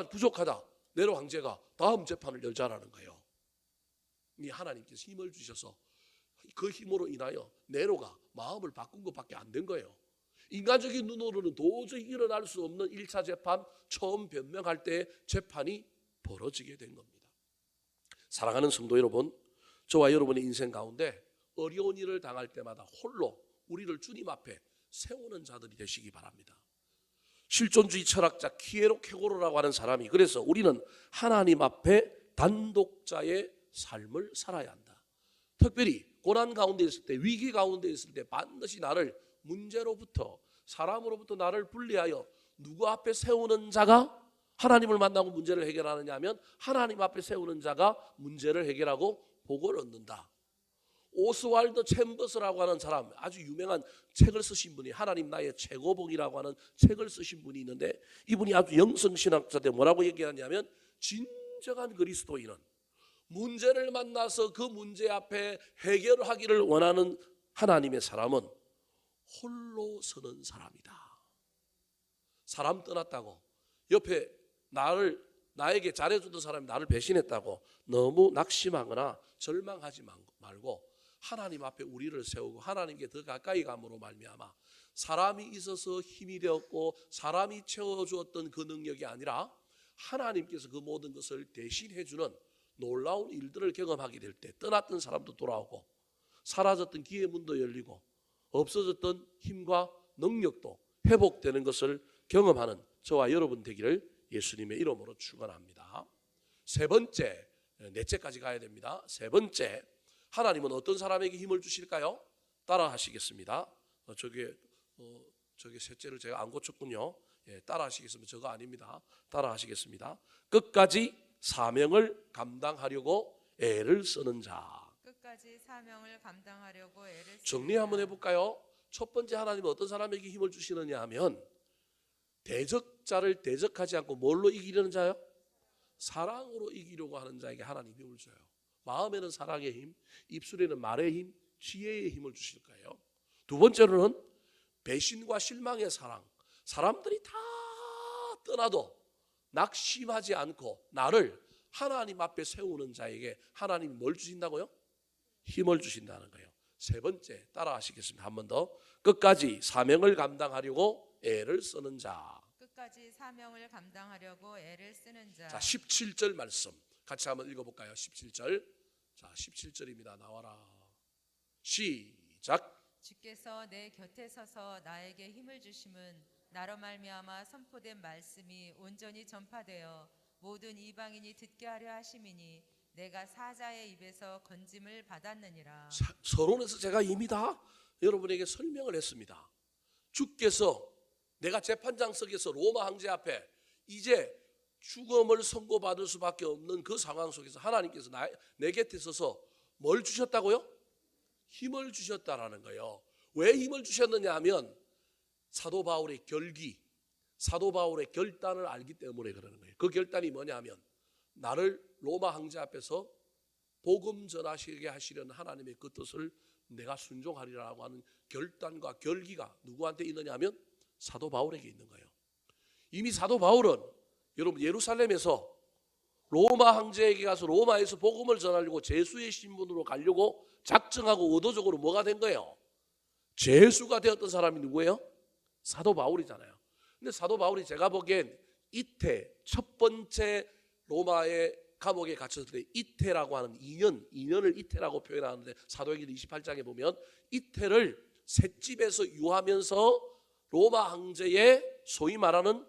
부족하다, 네로 황제가 다음 재판을 열자라는 거예요. 이 하나님께서 힘을 주셔서 그 힘으로 인하여 네로가 마음을 바꾼 것밖에 안 된 거예요. 인간적인 눈으로는 도저히 일어날 수 없는 1차 재판, 처음 변명할 때 재판이 벌어지게 된 겁니다. 사랑하는 성도 여러분, 저와 여러분의 인생 가운데 어려운 일을 당할 때마다 홀로 우리를 주님 앞에 세우는 자들이 되시기 바랍니다. 실존주의 철학자 키에로 케고로라고 하는 사람이 그래서 우리는 하나님 앞에 단독자의 삶을 살아야 한다. 특별히 고난 가운데 있을 때, 위기 가운데 있을 때 반드시 나를 문제로부터, 사람으로부터 나를 분리하여 누구 앞에 세우는 자가 하나님을 만나고 문제를 해결하느냐 하면 하나님 앞에 세우는 자가 문제를 해결하고 복을 얻는다. 오스왈드 챔버스라고 하는 사람, 아주 유명한 책을 쓰신 분이, 하나님 나의 최고봉이라고 하는 책을 쓰신 분이 있는데 이분이 아주 영성신학자인데 뭐라고 얘기하냐면 진정한 그리스도인은 문제를 만나서 그 문제 앞에 해결하기를 원하는 하나님의 사람은 홀로 서는 사람이다. 사람 떠났다고 옆에 나에게 잘해주던 사람이 나를 배신했다고 너무 낙심하거나 절망하지 말고 하나님 앞에 우리를 세우고 하나님께 더 가까이 감으로 말미암아 사람이 있어서 힘이 되었고 사람이 채워주었던 그 능력이 아니라 하나님께서 그 모든 것을 대신해 주는 놀라운 일들을 경험하게 될 때 떠났던 사람도 돌아오고 사라졌던 기회 문도 열리고 없어졌던 힘과 능력도 회복되는 것을 경험하는 저와 여러분 되기를 예수님의 이름으로 축원합니다. 세 번째, 넷째까지 가야 됩니다. 세 번째, 하나님은 어떤 사람에게 힘을 주실까요? 따라 하시겠습니다. 저게 셋째를 제가 안 고쳤군요. 따라 하시겠습니다. 저거 아닙니다. 따라 하시겠습니다. 끝까지 사명을 감당하려고 애를 쓰는 자. 끝까지 사명을 감당하려고 애를 쓰는 정리 한번 해볼까요? 첫 번째, 하나님은 어떤 사람에게 힘을 주시느냐 하면 대적자를 대적하지 않고 뭘로 이기려는 자요? 사랑으로 이기려고 하는 자에게 하나님 힘을 줘요. 마음에는 사랑의 힘, 입술에는 말의 힘, 지혜의 힘을 주실 거예요. 두 번째로는 배신과 실망의 사랑. 사람들이 다 떠나도 낙심하지 않고 나를 하나님 앞에 세우는 자에게 하나님이 뭘 주신다고요? 힘을 주신다는 거예요. 세 번째, 따라 하시겠습니다. 한 번 더. 끝까지 사명을 감당하려고 애를 쓰는 자. 끝까지 사명을 감당하려고 애를 쓰는 자. 자, 17절 말씀 같이 한번 읽어볼까요? 17절. 자, 17절입니다. 나와라. 시작. 주께서 내 곁에 서서 나에게 힘을 주심은 나로 말미암아 선포된 말씀이 온전히 전파되어 모든 이방인이 듣게 하려 하심이니 내가 사자의 입에서 건짐을 받았느니라. 서론에서 제가 이미 다 여러분에게 설명을 했습니다. 주께서 내가 재판장석에서 로마 황제 앞에 이제 죽음을 선고받을 수밖에 없는 그 상황 속에서 하나님께서 내 곁에 서서 뭘 주셨다고요? 힘을 주셨다라는 거예요. 왜 힘을 주셨느냐 하면 사도 바울의 결기, 사도 바울의 결단을 알기 때문에 그러는 거예요. 그 결단이 뭐냐 하면 나를 로마 황제 앞에서 복음 전하시게 하시려는 하나님의 그 뜻을 내가 순종하리라고 하는 결단과 결기가 누구한테 있느냐 하면 사도 바울에게 있는 거예요. 이미 사도 바울은 여러분 예루살렘에서 로마 황제에게 가서 로마에서 복음을 전하려고 제수의 신분으로 가려고 작정하고 의도적으로 뭐가 된 거예요? 제수가 되었던 사람이 누구예요? 사도 바울이잖아요. 근데 사도 바울이 제가 보기엔 이태 첫 번째 로마의 감옥에 갇혔을 때 이태라고 하는 2년을 이태라고 표현하는데 사도행전 28장에 보면 이태를 셋집에서 유하면서 로마 황제의 소위 말하는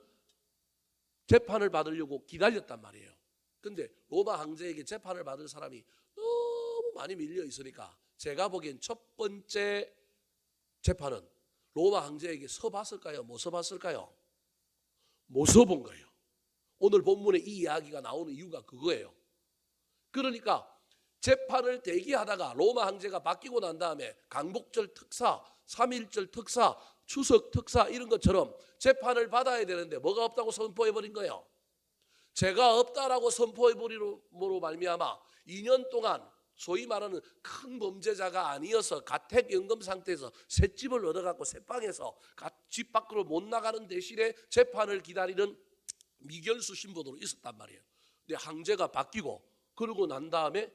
재판을 받으려고 기다렸단 말이에요. 근데 로마 황제에게 재판을 받을 사람이 너무 많이 밀려 있으니까 제가 보기엔 첫 번째 재판은 로마 황제에게 서봤을까요? 못 서봤을까요? 못 서본 거예요. 오늘 본문에 이 이야기가 나오는 이유가 그거예요. 그러니까 재판을 대기하다가 로마 황제가 바뀌고 난 다음에 강복절 특사, 3.1절 특사, 추석 특사 이런 것처럼 재판을 받아야 되는데 뭐가 없다고 선포해버린 거예요. 죄가 없다라고 선포해버림으로 말미암아 2년 동안 소위 말하는 큰 범죄자가 아니어서 가택연금 상태에서 셋집을 얻어갖고 새방에서 집 밖으로 못 나가는 대신에 재판을 기다리는 미결수 신분으로 있었단 말이에요. 근데 황제가 바뀌고 그러고 난 다음에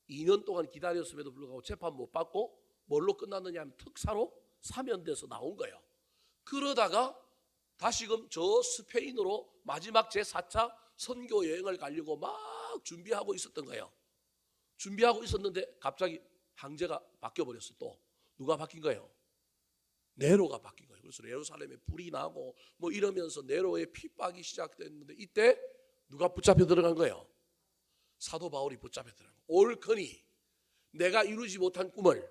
2년 동안 기다렸음에도 불구하고 재판 못 받고 뭘로 끝났느냐 하면 특사로 사면돼서 나온 거예요. 그러다가 다시금 저 스페인으로 마지막 제4차 선교 여행을 가려고 막 준비하고 있었던 거예요. 준비하고 있었는데 갑자기 황제가 바뀌어버렸어. 또 누가 바뀐 거예요? 네로가 바뀐 거예요. 그래서 예루살렘에 불이 나고 뭐 이러면서 네로의 핍박이 시작됐는데 이때 누가 붙잡혀 들어간 거예요? 사도 바울이 붙잡혀 들어간 거예요. 옳거니 내가 이루지 못한 꿈을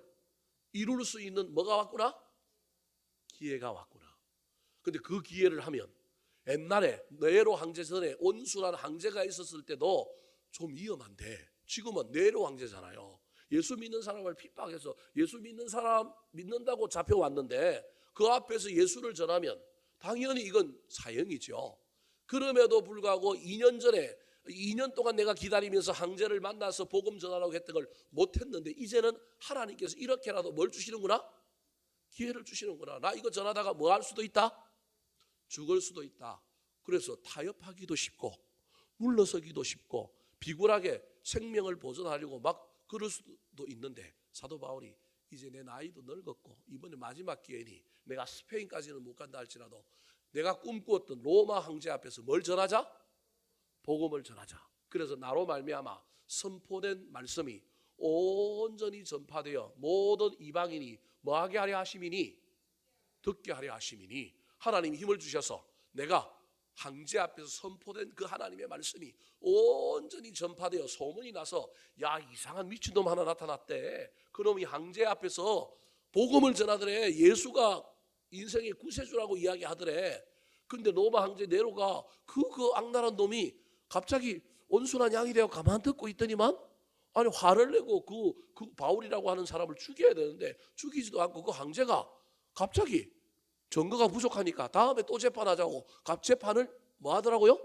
이룰 수 있는 뭐가 왔구나? 기회가 왔구나. 근데 그 기회를 하면 옛날에 네로 황제 전에 온수라는 황제가 있었을 때도 좀 위험한데 지금은 네로 황제잖아요. 예수 믿는 사람을 핍박해서 예수 믿는 사람 믿는다고 잡혀왔는데 그 앞에서 예수를 전하면 당연히 이건 사형이죠. 그럼에도 불구하고 2년 동안 내가 기다리면서 황제를 만나서 복음 전하라고 했던 걸 못했는데 이제는 하나님께서 이렇게라도 뭘 주시는구나? 기회를 주시는구나. 나 이거 전하다가 뭐 할 수도 있다? 죽을 수도 있다. 그래서 타협하기도 쉽고 물러서기도 쉽고 비굴하게 생명을 보존하려고 막 그럴 수도 있는데 사도 바울이 이제 내 나이도 늙었고 이번에 마지막 기회니 내가 스페인까지는 못 간다 할지라도 내가 꿈꾸었던 로마 황제 앞에서 뭘 전하자? 복음을 전하자. 그래서 나로 말미암아 선포된 말씀이 온전히 전파되어 모든 이방인이 뭐하게 하려 하심이니? 듣게 하려 하심이니 하나님이 힘을 주셔서 내가 황제 앞에서 선포된 그 하나님의 말씀이 온전히 전파되어 소문이 나서 야 이상한 미친놈 하나 나타났대. 그놈이 황제 앞에서 복음을 전하더래. 예수가 인생의 구세주라고 이야기하더래. 근데 로마 황제 네로가 그 악랄한 놈이 갑자기 온순한 양이 되어 가만 듣고 있더니만 아니 화를 내고 그 바울이라고 하는 사람을 죽여야 되는데 죽이지도 않고 그 황제가 갑자기 증거가 부족하니까 다음에 또 재판하자고 재판을 뭐 하더라고요?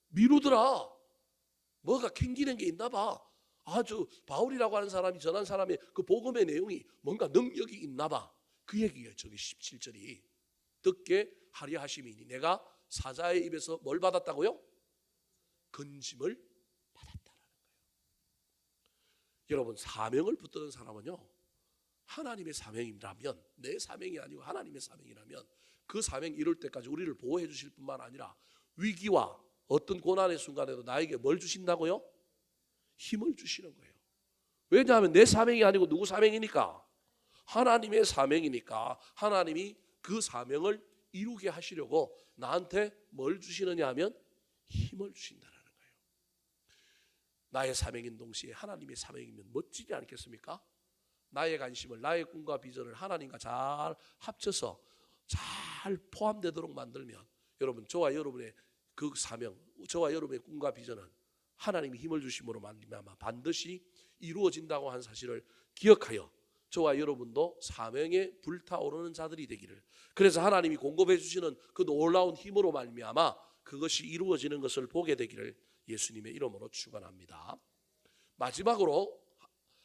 미루더라. 뭐가 캥기는 게 있나 봐. 아주 바울이라고 하는 사람이 전한 사람의 그 복음의 내용이 뭔가 능력이 있나 봐. 그 얘기예요. 저기 17절이 듣게 하려 하심이니 내가 사자의 입에서 뭘 받았다고요? 건짐을 받았다라는 거예요. 여러분 사명을 붙드는 사람은요 하나님의 사명이라면 내 사명이 아니고 하나님의 사명이라면 그 사명 이룰 때까지 우리를 보호해 주실 뿐만 아니라 위기와 어떤 고난의 순간에도 나에게 뭘 주신다고요? 힘을 주시는 거예요. 왜냐하면 내 사명이 아니고 누구 사명이니까? 하나님의 사명이니까 하나님이 그 사명을 이루게 하시려고 나한테 뭘 주시느냐 하면 힘을 주신다는 거예요. 나의 사명인 동시에 하나님의 사명이면 멋지지 않겠습니까? 나의 관심을 나의 꿈과 비전을 하나님과 잘 합쳐서 잘 포함되도록 만들면 여러분 저와 여러분의 그 사명 저와 여러분의 꿈과 비전은 하나님이 힘을 주심으로 말미암아 반드시 이루어진다고 한 사실을 기억하여 저와 여러분도 사명에 불타오르는 자들이 되기를 그래서 하나님이 공급해 주시는 그 놀라운 힘으로 말미암아 그것이 이루어지는 것을 보게 되기를 예수님의 이름으로 축원합니다. 마지막으로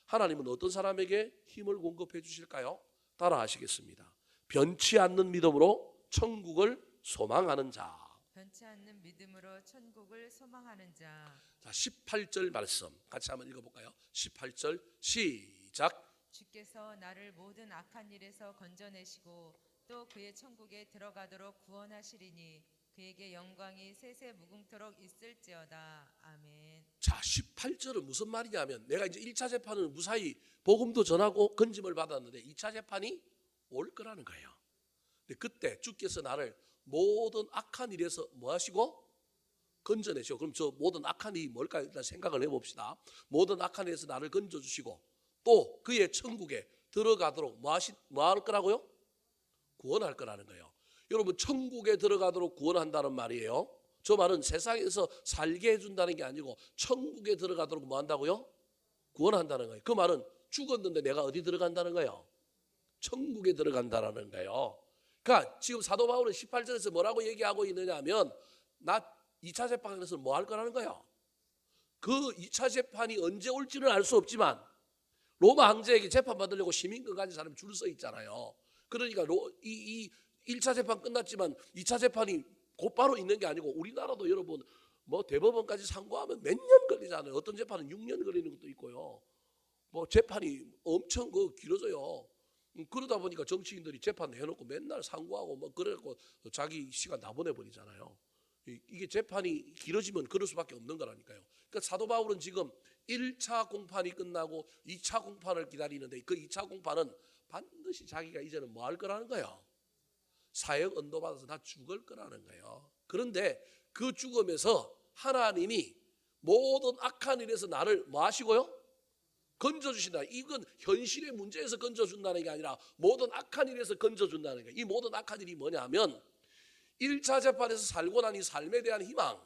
하나님은 어떤 사람에게 힘을 공급해 주실까요? 따라 하시겠습니다. 변치 않는 믿음으로 천국을 소망하는 자. 변치 않는 믿음으로 천국을 소망하는 자. 자, 18절 말씀 같이 한번 읽어볼까요? 18절 시작. 주께서 나를 모든 악한 일에서 건져내시고 또 그의 천국에 들어가도록 구원하시리니 그에게 영광이 세세 무궁토록 있을지어다. 아멘. 자, 18절은 무슨 말이냐면 내가 이제 1차 재판은 무사히 복음도 전하고 건짐을 받았는데 2차 재판이 올 거라는 거예요. 근데 그때 주께서 나를 모든 악한 일에서 뭐 하시고? 건져내시고 그럼 저 모든 악한 일이 뭘까요? 일단 생각을 해봅시다. 모든 악한 일에서 나를 건져주시고 또 그의 천국에 들어가도록 뭐 할 거라고요? 구원할 거라는 거예요. 여러분 천국에 들어가도록 구원한다는 말이에요. 저 말은 세상에서 살게 해준다는 게 아니고 천국에 들어가도록 뭐 한다고요? 구원한다는 거예요. 그 말은 죽었는데 내가 어디 들어간다는 거예요? 천국에 들어간다는 거예요. 그러니까 지금 사도 바울은 18절에서 뭐라고 얘기하고 있느냐 하면 나 2차 재판에서 뭐 할 거라는 거예요. 그 2차 재판이 언제 올지는 알 수 없지만 로마 황제에게 재판받으려고 시민권 가진 사람이 줄 서 있잖아요. 그러니까 이 1차 재판 끝났지만 2차 재판이 곧바로 있는 게 아니고 우리나라도 여러분 뭐 대법원까지 상고하면 몇 년 걸리잖아요. 어떤 재판은 6년 걸리는 것도 있고요. 뭐 재판이 엄청 길어져요. 그러다 보니까 정치인들이 재판 해놓고 맨날 상고하고 뭐 그래갖고 자기 시간 다 보내버리잖아요. 이게 재판이 길어지면 그럴 수밖에 없는 거라니까요. 그러니까 사도 바울은 지금 1차 공판이 끝나고 2차 공판을 기다리는데 그 2차 공판은 반드시 자기가 이제는 뭐 할 거라는 거예요. 사형 언도받아서 다 죽을 거라는 거예요. 그런데 그 죽음에서 하나님이 모든 악한 일에서 나를 뭐 하시고요? 건져주신다. 이건 현실의 문제에서 건져준다는 게 아니라 모든 악한 일에서 건져준다는 거예요. 이 모든 악한 일이 뭐냐면 1차 재판에서 살고 난 이 삶에 대한 희망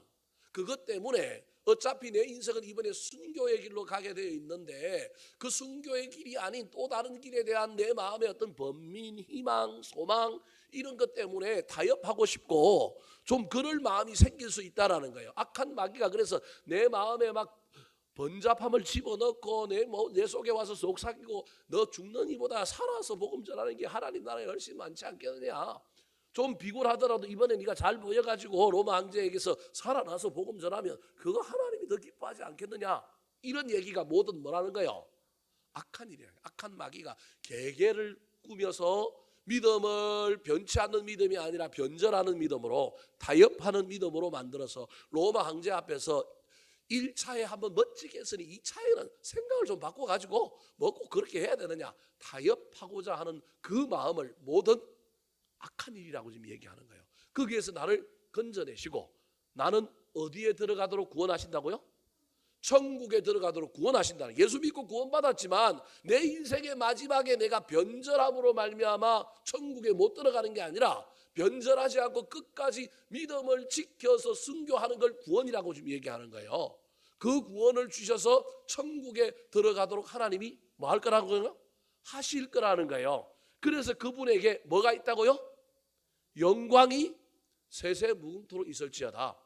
그것 때문에 어차피 내 인생은 이번에 순교의 길로 가게 되어 있는데 그 순교의 길이 아닌 또 다른 길에 대한 내 마음의 어떤 번민, 희망, 소망 이런 것 때문에 타협하고 싶고 좀 그럴 마음이 생길 수 있다라는 거예요. 악한 마귀가 그래서 내 마음에 막 번잡함을 집어넣고 내 속에 와서 속삭이고 너 죽는 이보다 살아서 복음 전하는 게 하나님 나라에 훨씬 많지 않겠느냐. 좀 비굴하더라도 이번에 네가 잘 보여가지고 로마 황제에게서 살아나서 복음 전하면 그거 하나님이 더 기뻐하지 않겠느냐. 이런 얘기가 뭐든 뭐라는 거예요? 악한 일이야. 악한 마귀가 계계를 꾸며서 믿음을 변치 않는 믿음이 아니라 변절하는 믿음으로, 타협하는 믿음으로 만들어서 로마 황제 앞에서 1차에 한번 멋지게 했으니 2차에는 생각을 좀 바꿔가지고 뭐 꼭 그렇게 해야 되느냐, 타협하고자 하는 그 마음을 모든 악한 일이라고 지금 얘기하는 거예요. 거기에서 나를 건져내시고 나는 어디에 들어가도록 구원하신다고요? 천국에 들어가도록 구원하신다는, 예수 믿고 구원받았지만 내 인생의 마지막에 내가 변절함으로 말미암아 천국에 못 들어가는 게 아니라 변절하지 않고 끝까지 믿음을 지켜서 순교하는 걸 구원이라고 지금 얘기하는 거예요. 그 구원을 주셔서 천국에 들어가도록 하나님이 뭐 할 거라고요? 하실 거라는 거예요. 그래서 그분에게 뭐가 있다고요? 영광이 세세 무궁토록 있을지어다.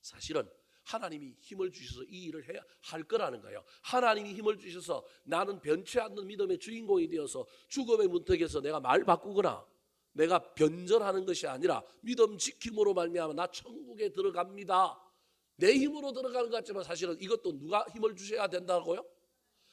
사실은 하나님이 힘을 주셔서 이 일을 해야 할 거라는 거예요. 하나님이 힘을 주셔서 나는 변치 않는 믿음의 주인공이 되어서 죽음의 문턱에서 내가 말 바꾸거나 내가 변절하는 것이 아니라 믿음 지킴으로 말미암아 나 천국에 들어갑니다. 내 힘으로 들어가는 것 같지만 사실은 이것도 누가 힘을 주셔야 된다고요?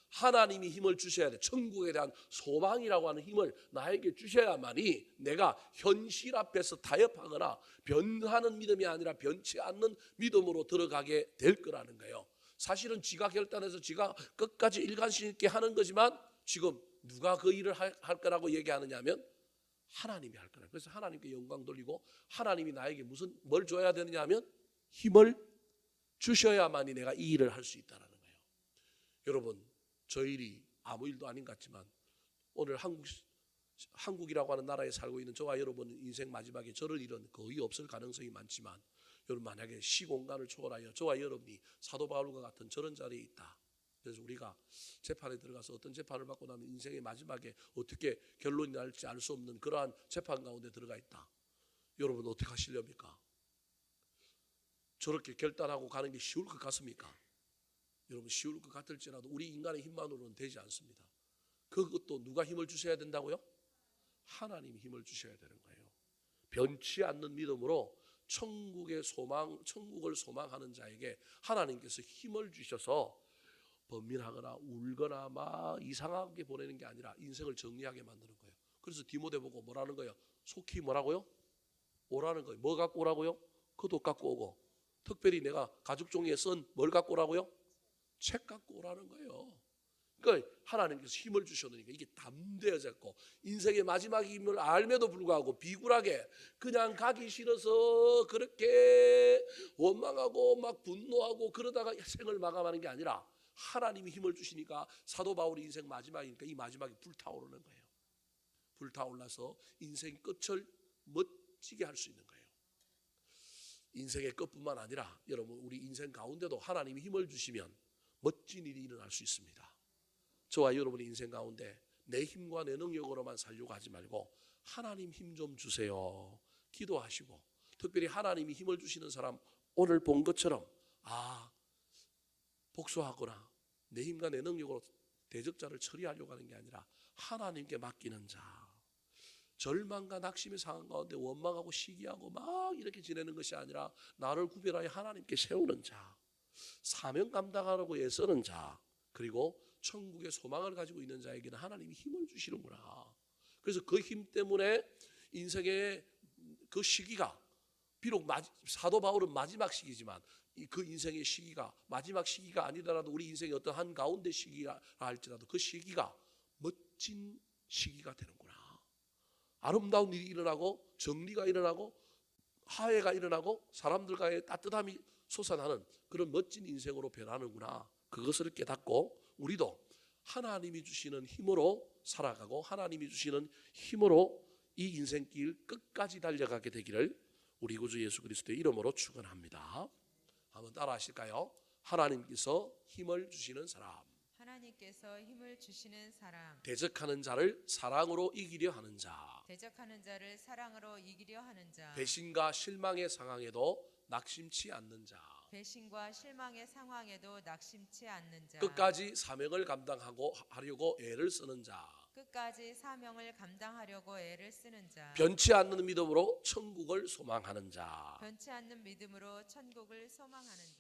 하나님이 힘을 주셔야 돼. 천국에 대한 소망이라고 하는 힘을 나에게 주셔야만이 내가 현실 앞에서 타협하거나 변하는 믿음이 아니라 변치 않는 믿음으로 들어가게 될 거라는 거예요. 사실은 지가 결단해서 지가 끝까지 일관심 있게 하는 거지만 지금 누가 그 일을 할 거라고 얘기하느냐 하면 하나님이 할 거라. 그래서 하나님께 영광 돌리고 하나님이 나에게 뭘 줘야 되느냐 하면 힘을 주셔야만이 내가 이 일을 할 수 있다는 거예요. 여러분, 저 일이 아무 일도 아닌 것 같지만 오늘 한국이라고 하는 나라에 살고 있는 저와 여러분은 인생 마지막에 저럴 일은 거의 없을 가능성이 많지만, 여러분 만약에 시공간을 초월하여 저와 여러분이 사도 바울과 같은 저런 자리에 있다. 그래서 우리가 재판에 들어가서 어떤 재판을 받고 나면 인생의 마지막에 어떻게 결론이 날지 알 수 없는 그러한 재판 가운데 들어가 있다. 여러분 어떻게 하시렵니까? 저렇게 결단하고 가는 게 쉬울 것 같습니까? 여러분 쉬울 것 같을지라도 우리 인간의 힘만으로는 되지 않습니다. 그것도 누가 힘을 주셔야 된다고요? 하나님이 힘을 주셔야 되는 거예요. 변치 않는 믿음으로 천국을 소망하는 자에게 하나님께서 힘을 주셔서 번민하거나 울거나 막 이상하게 보내는 게 아니라 인생을 정리하게 만드는 거예요. 그래서 디모데 보고 뭐라는 거예요? 속히 뭐라고요? 오라는 거예요. 뭐 갖고 오라고요? 겉옷 갖고 오고, 특별히 내가 가죽 종이에 쓴 뭘 갖고 오라고요? 책 갖고 오라는 거예요. 그러니까 하나님께서 힘을 주셨으니까 이게 담대해졌고 인생의 마지막임을 알면도 불구하고 비굴하게 그냥 가기 싫어서 그렇게 원망하고 막 분노하고 그러다가 생을 마감하는 게 아니라 하나님이 힘을 주시니까 사도 바울이 인생 마지막이니까 이 마지막에 불타오르는 거예요. 불타올라서 인생 끝을 멋지게 할 수 있는 거예요. 인생의 끝뿐만 아니라 여러분 우리 인생 가운데도 하나님이 힘을 주시면 멋진 일이 일어날 수 있습니다. 저와 여러분의 인생 가운데 내 힘과 내 능력으로만 살려고 하지 말고 하나님 힘 좀 주세요 기도하시고, 특별히 하나님이 힘을 주시는 사람 오늘 본 것처럼 복수하거나 내 힘과 내 능력으로 대적자를 처리하려고 하는 게 아니라 하나님께 맡기는 자, 절망과 낙심의 상황 가운데 원망하고 시기하고 막 이렇게 지내는 것이 아니라 나를 구별하여 하나님께 세우는 자, 사명 감당하라고 애쓰는 자, 그리고 천국의 소망을 가지고 있는 자에게는 하나님이 힘을 주시는구나. 그래서 그 힘 때문에 인생의 그 시기가 비록 사도 바울은 마지막 시기지만 그 인생의 시기가 마지막 시기가 아니더라도 우리 인생의 어떤 한 가운데 시기라 할지라도 그 시기가 멋진 시기가 되는구나. 아름다운 일이 일어나고 정리가 일어나고 화해가 일어나고 사람들과의 따뜻함이 솟아나는 그런 멋진 인생으로 변하는구나. 그것을 깨닫고 우리도 하나님이 주시는 힘으로 살아가고 하나님이 주시는 힘으로 이 인생길 끝까지 달려가게 되기를 우리 구주 예수 그리스도의 이름으로 축원합니다. 한번 따라 하실까요? 하나님께서 힘을 주시는 사람, 하나님께서 힘을 주시는 사람, 대적하는 자를 사랑으로 이기려 하는 자, 대적하는 자를 사랑으로 이기려 하는 자, 배신과 실망의 상황에도 낙심치 않는 자, 배신과 실망의 상황에도 낙심치 않는 자, 끝까지 사명을 감당하고 하려고 애를 쓰는 자, 끝까지 사명을 감당하려고 애를 쓰는 자, 변치 않는 믿음으로 천국을 소망하는 자. 변치 않는 믿음으로 천국을 소망하는 자.